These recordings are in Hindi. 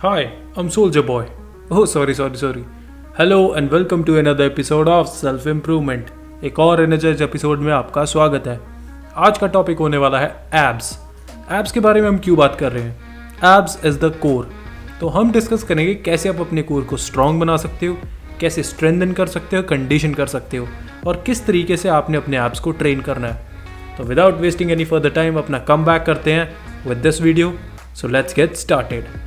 Hi, I'm Soldier Boy. Oh, sorry. Hello and welcome to another episode of Self Improvement. एक और एनर्जाइज एपिसोड में आपका स्वागत है। आज का टॉपिक होने वाला है एब्स। एब्स के बारे में हम क्यों बात कर रहे हैं? Abs is the core. तो हम डिस्कस करेंगे कैसे आप अपने कोर को स्ट्रॉन्ग बना सकते हो, कैसे स्ट्रेंथन कर सकते हो, कंडीशन कर सकते हो और किस तरीके से आपने अपने एब्स को ट्रेन करना है। तो without wasting any further time अपना कम बैक करते हैं with this video. So let's get started.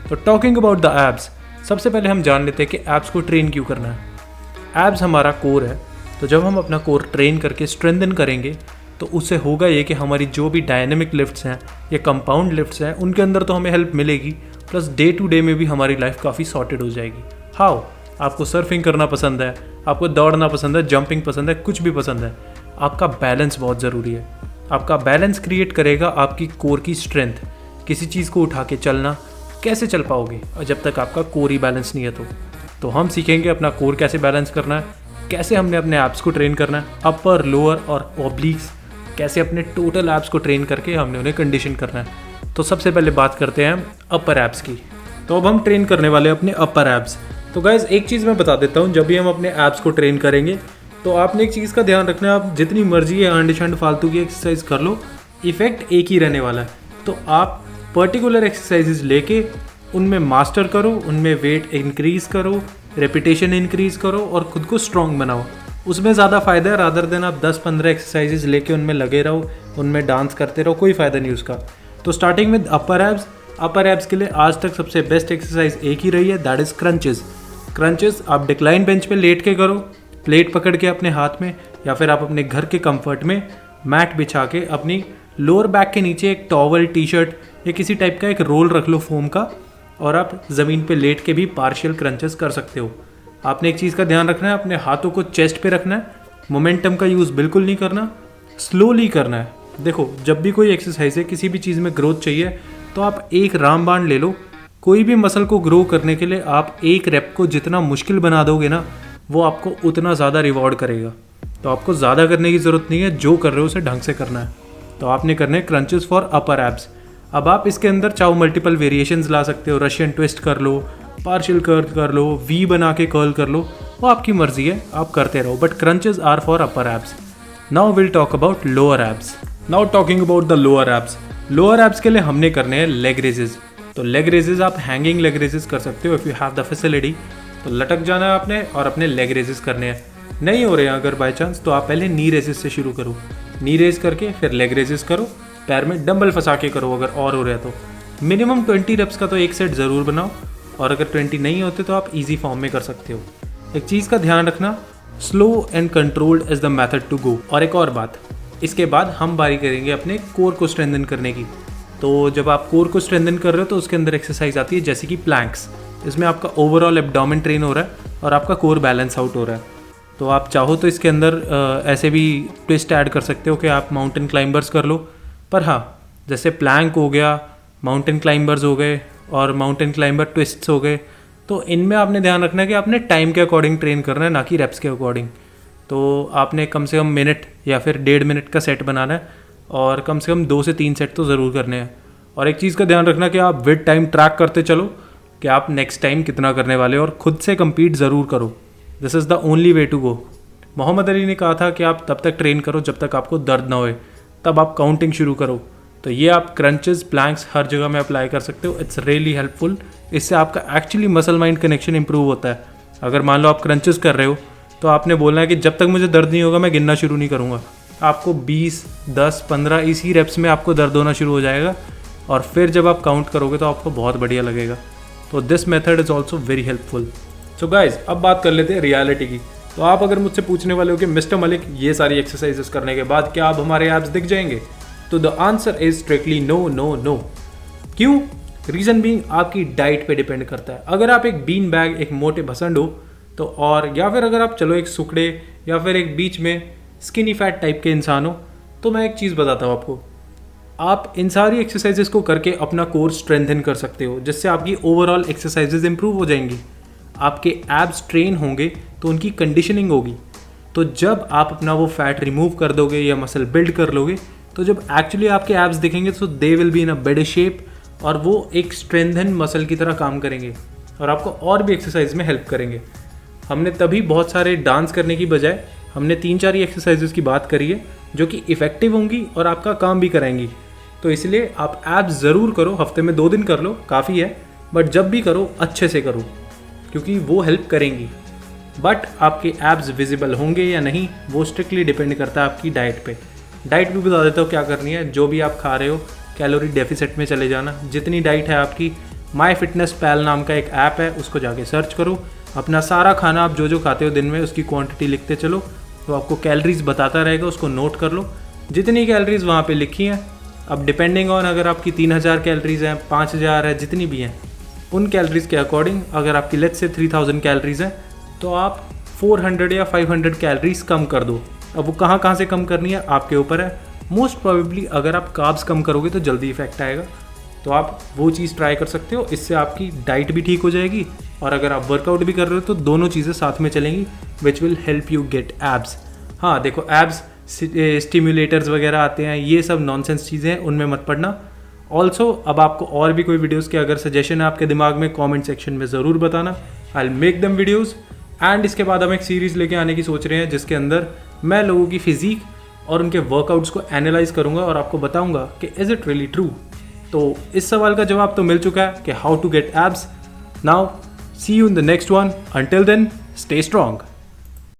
तो टॉकिंग अबाउट द एब्स, सबसे पहले हम जान लेते हैं कि एब्स को ट्रेन क्यों करना है। एब्स हमारा कोर है, तो जब हम अपना कोर ट्रेन करके स्ट्रेंथन करेंगे तो उससे होगा ये कि हमारी जो भी डायनेमिक लिफ्ट्स हैं या कंपाउंड लिफ्ट्स हैं उनके अंदर तो हमें हेल्प मिलेगी, प्लस डे टू डे में भी हमारी लाइफ काफ़ी सॉर्टेड हो जाएगी। हाउ? आपको सर्फिंग करना पसंद है, आपको दौड़ना पसंद है, जंपिंग पसंद है, कुछ भी पसंद है, आपका बैलेंस बहुत ज़रूरी है। आपका बैलेंस क्रिएट करेगा आपकी कोर की स्ट्रेंथ। किसी चीज़ को उठा के चलना कैसे चल पाओगे और जब तक आपका कोर ही बैलेंस नहीं है तो हम सीखेंगे अपना कोर कैसे बैलेंस करना है, कैसे हमने अपने एब्स को ट्रेन करना है, अपर, लोअर और ऑब्लिक्स, कैसे अपने टोटल एब्स को ट्रेन करके हमने उन्हें कंडीशन करना है। तो सबसे पहले बात करते हैं हम अपर एब्स की। तो अब हम ट्रेन करने वाले हैं अपने अपर एब्स। तो गाइज एक चीज़ मैं बता देता हूँ, जब भी हम अपने एब्स को ट्रेन करेंगे तो आपने एक चीज़ का ध्यान रखना है, आप जितनी मर्जी है अंड शंड फालतू की एक्सरसाइज कर लो, इफेक्ट एक ही रहने वाला है। तो आप पर्टिकुलर एक्सरसाइजेज लेके उनमें मास्टर करो, उनमें वेट इंक्रीज़ करो, रेपिटेशन इंक्रीज़ करो और खुद को स्ट्रॉन्ग बनाओ। उसमें ज़्यादा फ़ायदा है रादर देन आप 10-15 एक्सरसाइजेज लेके उनमें लगे रहो, उनमें डांस करते रहो, कोई फ़ायदा नहीं उसका। तो starting with upper abs. Upper abs के लिए आज तक सबसे बेस्ट एक्सरसाइज एक ही रही है, दैट इज़ क्रंचेस। क्रंचेस आप डिक्लाइन बेंच पे लेट के करो, प्लेट पकड़ के अपने हाथ में, या फिर आप अपने घर के कंफर्ट में मैट बिछा के अपनी लोअर बैक के नीचे एक टॉवल, टी शर्ट या किसी टाइप का एक रोल रख लो फोम का, और आप ज़मीन पे लेट के भी पार्शियल क्रंचेस कर सकते हो। आपने एक चीज़ का ध्यान रखना है, अपने हाथों को चेस्ट पे रखना है, मोमेंटम का यूज़ बिल्कुल नहीं करना, स्लोली करना है। देखो, जब भी कोई एक्सरसाइज है, किसी भी चीज़ में ग्रोथ चाहिए तो आप एक रामबाण ले लो। कोई भी मसल को ग्रो करने के लिए आप एक रेप को जितना मुश्किल बना दोगे ना, वो आपको उतना ज़्यादा रिवॉर्ड करेगा। तो आपको ज़्यादा करने की ज़रूरत नहीं है, जो कर रहे हो उसे ढंग से करना है। तो आपने करने क्रंचेस फॉर अपर एब्स। अब आप इसके अंदर चाहो मल्टीपल वेरिएशंस ला सकते हो, रशियन ट्विस्ट कर लो, पार्शियल कर्ल कर लो, वी बना के कर्ल कर लो, वो आपकी मर्जी है, आप करते रहो, but crunches are for upper abs. Now will talk about lower abs. Now talking about the lower abs. Lower abs के लिए हमने करने हैं लेग रेजेस। तो लेग रेजेस आप हैंगिंग लेग रेजेस कर सकते हो if you have the facility. तो लटक जाना है आपने और अपने लेग रेजेस करने हैं। नहीं हो रहे हैं अगर बाई चांस, तो आप पहले नी रेजेस से शुरू करो। नी रेज करके फिर लेग रेजेस करो, पैर में डंबल फंसा के करो अगर और हो रहा है तो। मिनिमम 20 रेप्स का तो एक सेट ज़रूर बनाओ, और अगर 20 नहीं होते तो आप इजी फॉर्म में कर सकते हो। एक चीज़ का ध्यान रखना, slow and controlled is the method to go. और एक और बात, इसके बाद हम बारी करेंगे अपने कोर को स्ट्रेंथन करने की। तो जब आप कोर को स्ट्रेंथन कर रहे हो तो उसके अंदर एक्सरसाइज आती है जैसे कि प्लैंक्स। इसमें आपका ओवरऑल एब्डोमेन ट्रेन हो रहा है और आपका कोर बैलेंस आउट हो रहा है। तो आप चाहो तो इसके अंदर ऐसे भी ट्विस्ट ऐड कर सकते हो कि आप माउंटेन क्लाइंबर्स कर लो। पर हाँ, जैसे प्लैंक हो गया, माउंटेन क्लाइंबर्स हो गए और माउंटेन क्लाइंबर ट्विस्ट्स हो गए, तो इनमें आपने ध्यान रखना है कि आपने टाइम के अकॉर्डिंग ट्रेन करना है, ना कि रेप्स के अकॉर्डिंग। तो आपने कम से कम मिनट या फिर 1.5 मिनट का सेट बनाना है और कम से कम 2 से 3 सेट तो ज़रूर करने हैं। और एक चीज़ का ध्यान रखना कि आप विद टाइम ट्रैक करते चलो कि आप नेक्स्ट टाइम कितना करने वाले हो, और खुद से कम्पीट ज़रूर करो। This is the only way to go. Muhammad Ali ने कहा था कि आप तब तक ट्रेन करो जब तक आपको दर्द ना होए, तब आप काउंटिंग शुरू करो। तो ये आप क्रंचेस, प्लैंक्स हर जगह में अप्लाई कर सकते हो। It's really helpful. इससे आपका actually muscle mind connection improve होता है। अगर मान लो आप क्रंचेस कर रहे हो तो आपने बोलना है कि जब तक मुझे दर्द नहीं होगा मैं गिनना शुरू नहीं करूँगा। आपको 20, 10, 15 इसी रेप्स में आपको दर्द होना शुरू हो जाएगा, और फिर जब आप काउंट करोगे तो आपको बहुत बढ़िया लगेगा। तो this method is also very helpful. So guys, अब बात कर लेते हैं रियलिटी की। तो आप अगर मुझसे पूछने वाले हो कि मिस्टर मलिक, ये सारी एक्सरसाइजेस करने के बाद क्या अब हमारे एब्स दिख जाएंगे? तो the answer is strictly no no no. क्यों? रीज़न बीइंग आपकी डाइट पे डिपेंड करता है। अगर आप एक बीन बैग, एक मोटे भसंड हो तो, और या फिर अगर आप चलो एक सुखड़े या फिर एक बीच में स्किनी फैट टाइप के इंसान हो, तो मैं एक चीज़ बताता हूँ आपको, आप इन सारी एक्सरसाइजेस को करके अपना कोर स्ट्रेंथन कर सकते हो, जिससे आपकी ओवरऑल एक्सरसाइजेस इंप्रूव हो जाएंगी। आपके एब्स ट्रेन होंगे तो उनकी कंडीशनिंग होगी। तो जब आप अपना वो फैट रिमूव कर दोगे या मसल बिल्ड कर लोगे, तो जब एक्चुअली आपके एब्स दिखेंगे तो they will be in a better shape, और वो एक स्ट्रेंथन मसल की तरह काम करेंगे और आपको और भी एक्सरसाइज में हेल्प करेंगे। हमने तभी बहुत सारे डांस करने की बजाय हमने 3-4 ही एक्सरसाइजेस की बात करी है जो कि इफ़ेक्टिव होंगी और आपका काम भी कराएंगी। तो इसलिए आप एब्स ज़रूर करो, हफ्ते में 2 दिन कर लो, काफ़ी है, बट जब भी करो अच्छे से करो क्योंकि वो हेल्प करेंगी। बट आपके एब्स विजिबल होंगे या नहीं वो स्ट्रिक्टली डिपेंड करता है आपकी डाइट पे। डाइट भी बता देता हूँ क्या करनी है। जो भी आप खा रहे हो कैलोरी डेफिसिट में चले जाना, जितनी डाइट है आपकी, माई फिटनेस पैल नाम का एक ऐप है, उसको जाके सर्च करो। अपना सारा खाना आप जो जो खाते हो दिन में उसकी क्वांटिटी लिखते चलो, तो आपको कैलोरीज बताता रहेगा, उसको नोट कर लो। जितनी कैलोरीज वहाँ पे लिखी हैं, अब डिपेंडिंग ऑन अगर आपकी 3000 कैलोरीज हैं, 5000 है, जितनी भी हैं, उन कैलोरीज के अकॉर्डिंग अगर आपकी लेट्स से 3000 कैलोरीज हैं तो आप 400 या 500 कैलोरीज कम कर दो। अब वो कहाँ से कम करनी है आपके ऊपर है। मोस्ट प्रोबेबली अगर आप कार्ब्स कम करोगे तो जल्दी इफेक्ट आएगा, तो आप वो चीज़ ट्राई कर सकते हो। इससे आपकी डाइट भी ठीक हो जाएगी और अगर आप वर्कआउट भी कर रहे हो तो दोनों चीज़ें साथ में चलेंगी, which will help you get abs. हाँ देखो, एब्स स्टिम्युलेटर्स वगैरह आते हैं, ये सब नॉनसेंस चीज़ें हैं, उनमें मत पड़ना। ऑल्सो अब आपको और भी कोई वीडियोस के अगर सजेशन है आपके दिमाग में, कमेंट सेक्शन में ज़रूर बताना, I will make them videos. And इसके बाद हम एक सीरीज़ लेके आने की सोच रहे हैं जिसके अंदर मैं लोगों की फिजिक और उनके वर्कआउट्स को एनालाइज करूंगा और आपको बताऊंगा कि इज़ इट रियली ट्रू। तो इस सवाल का जवाब तो मिल चुका है कि how to get abs. Now see you in the next one. Until then stay strong.